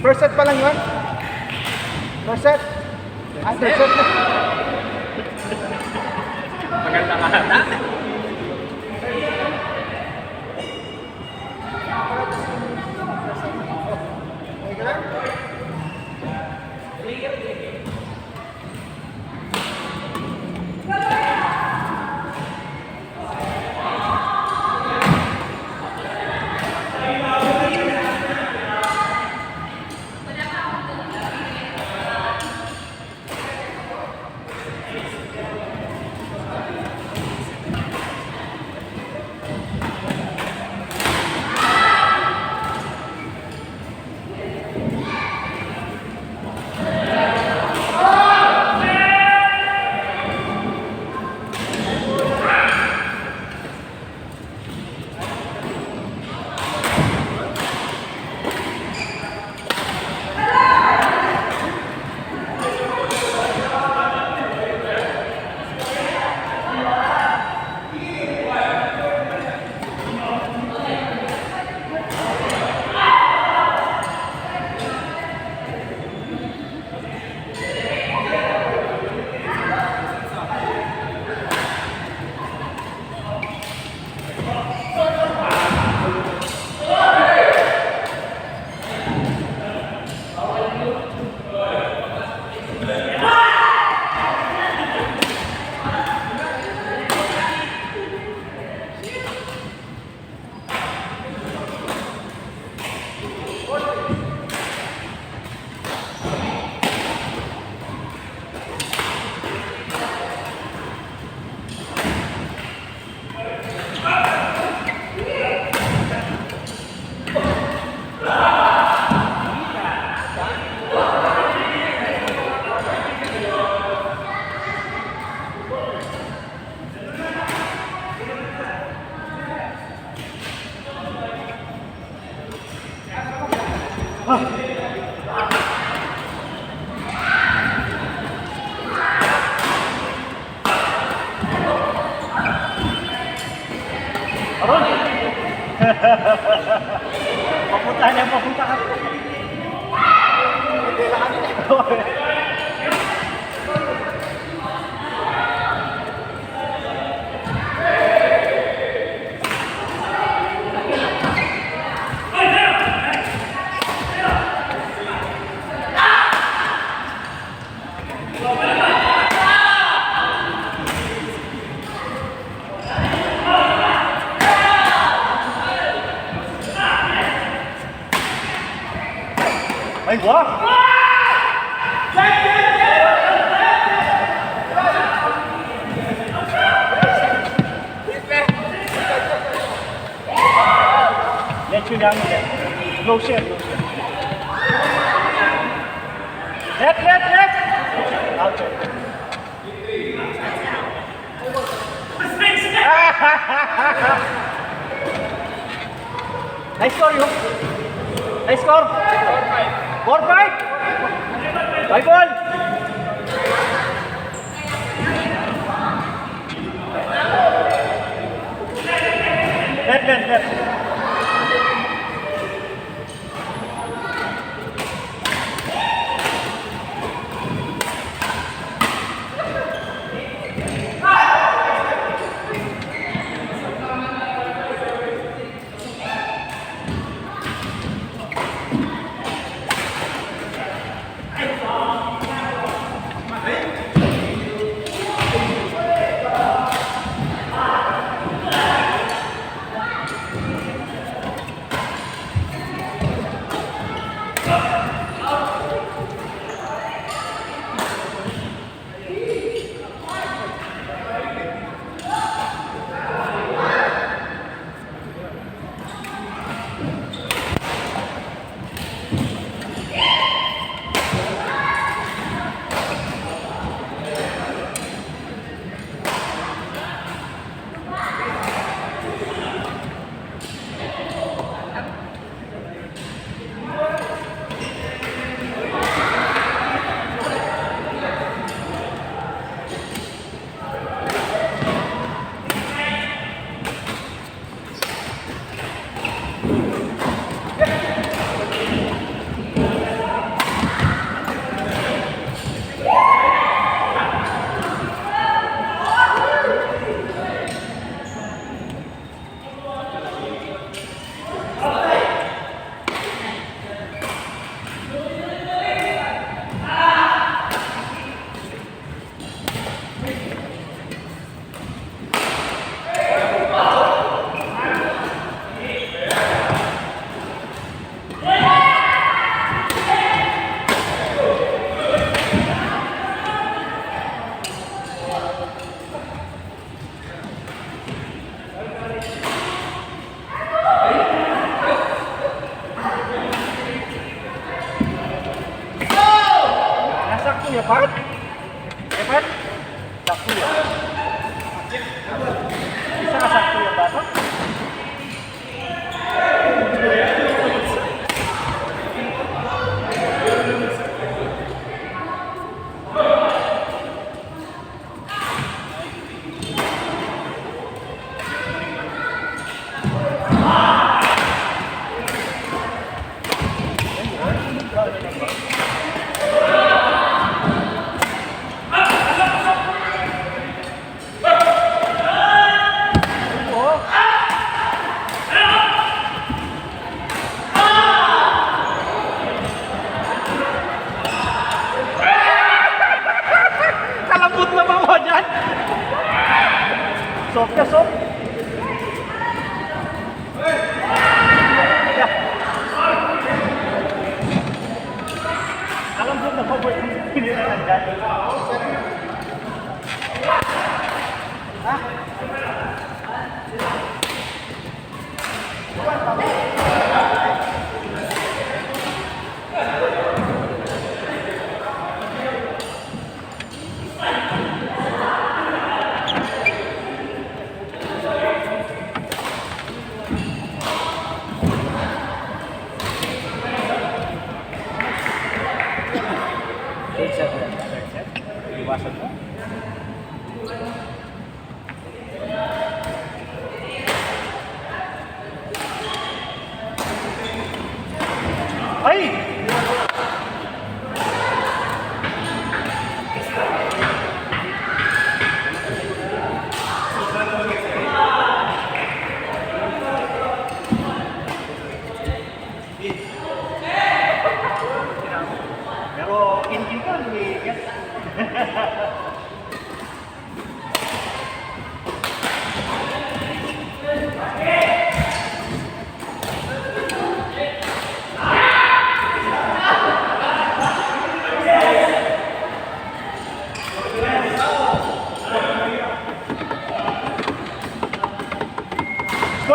First set pa lang yun? First set? Ah, third set na. Maganda ka na. Okay ka lang? Papunta niya, papunta ka. Ay, wah! Let you down there. Low share, low share. Left! Out there. Nice score, you. Nice score. 4-5. 5 ball. Left. Isa ka sakto yung bato? Kalambot na ba mo dyan? Soft ka, soft. Yeah. Kalambot na ba mo hindi na nandyan? Third set. Iwasan mo. Ay! Pero in ka, lumigat.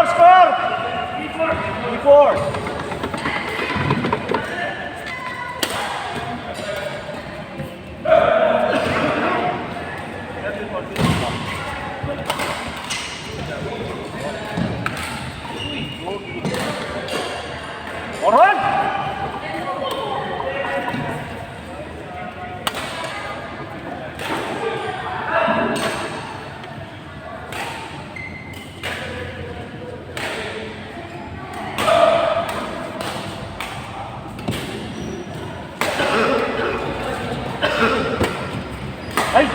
Score! E4. Oron! Ay!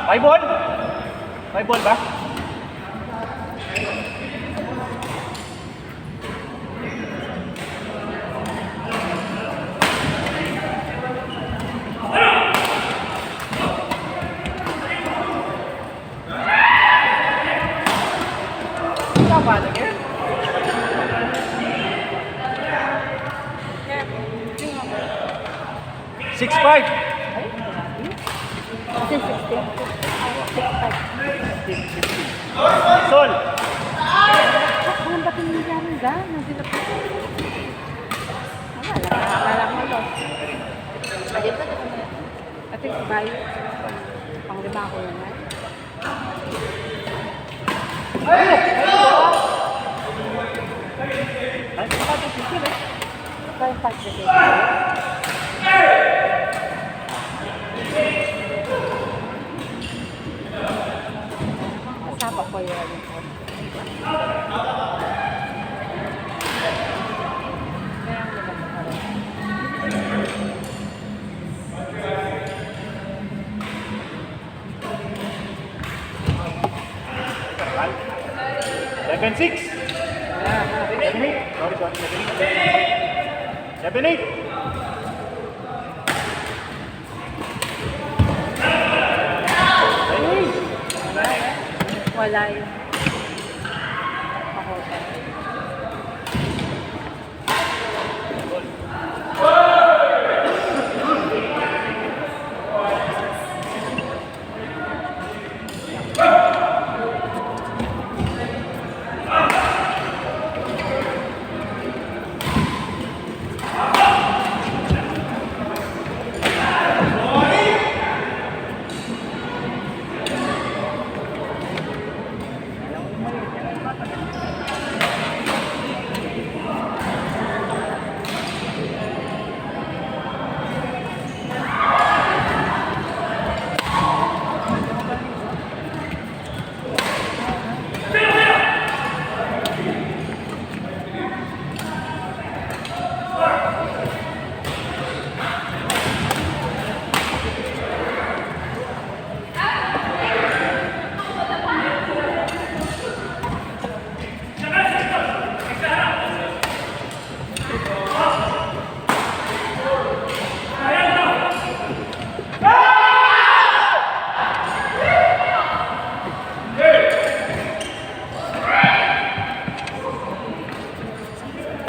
5 ball? 5 ball ba? Tama na yan. Six five. Kasi 16. 6'5". Sol. Kung ba't hindi namin gano'n? Nandito po. Wala ko ito. Pwede ba ito? At yung bayo. Pang lima ko yun. Ay, bakit sisir eh? Kaya yung fast break. Masapa ko yun. Seven six. 7-8. Sorry, 7-8. Wala yun. Dakota.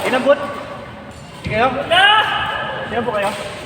Inabot. Sige kayo? Sino po kayo?